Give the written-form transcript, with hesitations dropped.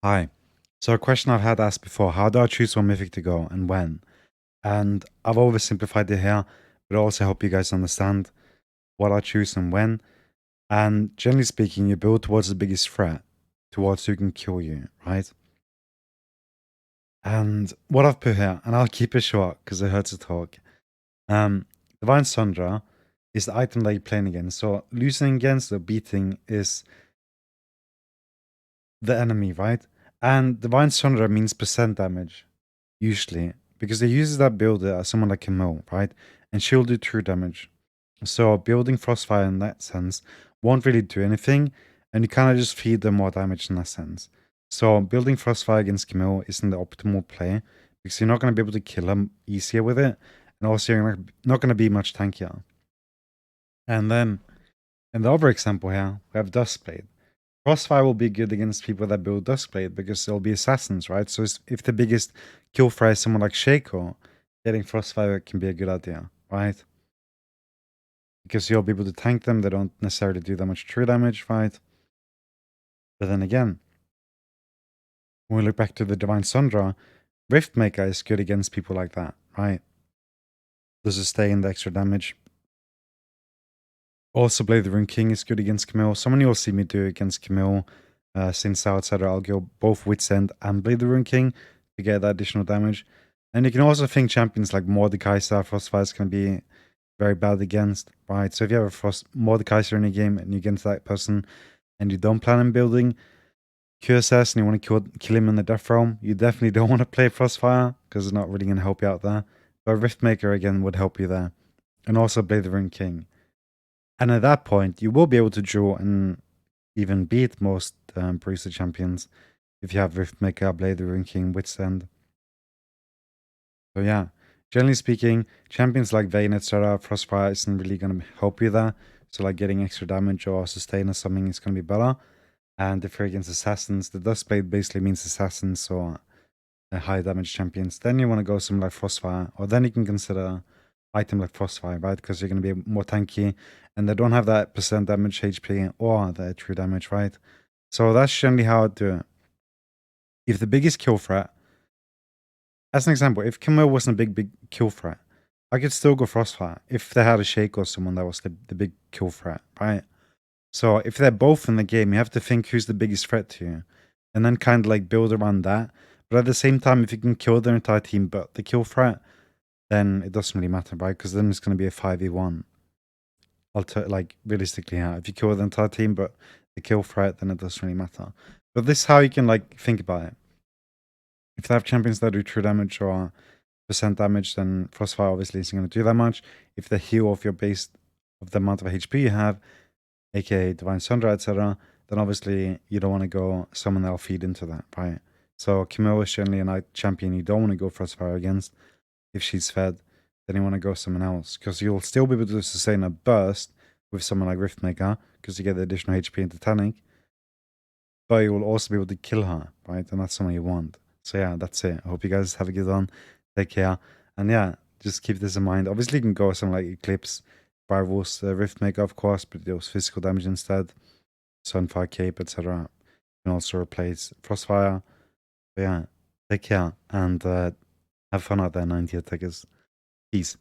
Hi. So a question I've had asked before, how do I choose one mythic to go and when? And I've oversimplified it here, but also help you guys understand what I choose and when. And generally speaking, you build towards the biggest threat, towards who can kill you, right? And what I've put here, and I'll keep it short because it hurts to talk. Divine Sundra is the item that you're playing against. So losing against or beating is the enemy, right? And Divine Sundra means percent damage. Usually, because they use that builder as someone like Camille, right? And she'll do true damage. So building Frostfire in that sense won't really do anything, and you kind of just feed them more damage in that sense. So building Frostfire against Camille isn't the optimal play because you're not going to be able to kill him easier with it, and also you're not going to be much tankier. And then in the other example here, we have Duskblade. Crossfire will be good against people that build Duskblade because they'll be assassins, right? So if the biggest kill threat is someone like Shaco, getting Frostfire can be a good idea, right? Because you'll be able to tank them. They don't necessarily do that much true damage, right? But then again, when we look back to the Divine Sundra, Riftmaker is good against people like that, right? Does it stay in the extra damage? Also, Blade the Rune King is good against Camille. Someone you'll see me do against Camille, since outsider, I'll go both Wits End and Blade the Rune King to get that additional damage. And you can also think champions like Mordekaiser, Frostfire is going to be very bad against, right? So if you have a Mordekaiser in a game and you get into that person and you don't plan on building QSS and you want to kill him in the Death Realm, you definitely don't want to play Frostfire because it's not really going to help you out there. But Riftmaker again would help you there. And also Blade the Rune King. And at that point, you will be able to draw and even beat most Barista champions if you have Riftmaker, Blade the Rune King, Withstand. So yeah, generally speaking, champions like Vayne, etc., Frostfire isn't really going to help you there. So like getting extra damage or sustain or something is going to be better. And if you're against assassins, the Duskblade basically means assassins or high damage champions. Then you want to go something like Frostfire, or then you can consider item like Frostfire, right? Because you're going to be more tanky and they don't have that percent damage HP or the true damage, right? So that's generally how I do it. If the biggest kill threat, as an example, if Camille wasn't a big kill threat, I could still go Frostfire if they had a Shake or someone that was the big kill threat, right? So if they're both in the game, you have to think who's the biggest threat to you and then kind of like build around that. But at the same time, if you can kill their entire team but the kill threat, then it doesn't really matter, right? Because then it's going to be a 5v1. Like realistically, yeah. If you kill the entire team but the kill threat, then it doesn't really matter. But this is how you can like think about it. If they have champions that do true damage or percent damage, then Frostfire obviously isn't going to do that much. If they heal off your base of the amount of HP you have, aka Divine Sundra, etc., then obviously you don't want to go someone that'll feed into that, right? So Camille is generally a knight champion you don't want to go Frostfire against. If she's fed, then you want to go someone else because you'll still be able to sustain a burst with someone like Riftmaker because you get the additional HP into Titanic, but you will also be able to kill her, right? And that's someone you want. So yeah, that's it. I hope you guys have a good one. Take care. And yeah, just keep this in mind. Obviously, you can go something like Eclipse, Rivals, Riftmaker, of course, but it was physical damage instead. Sunfire Cape, etc. You can also replace Frostfire. But yeah, take care and have fun out there, 90 attackers. Peace.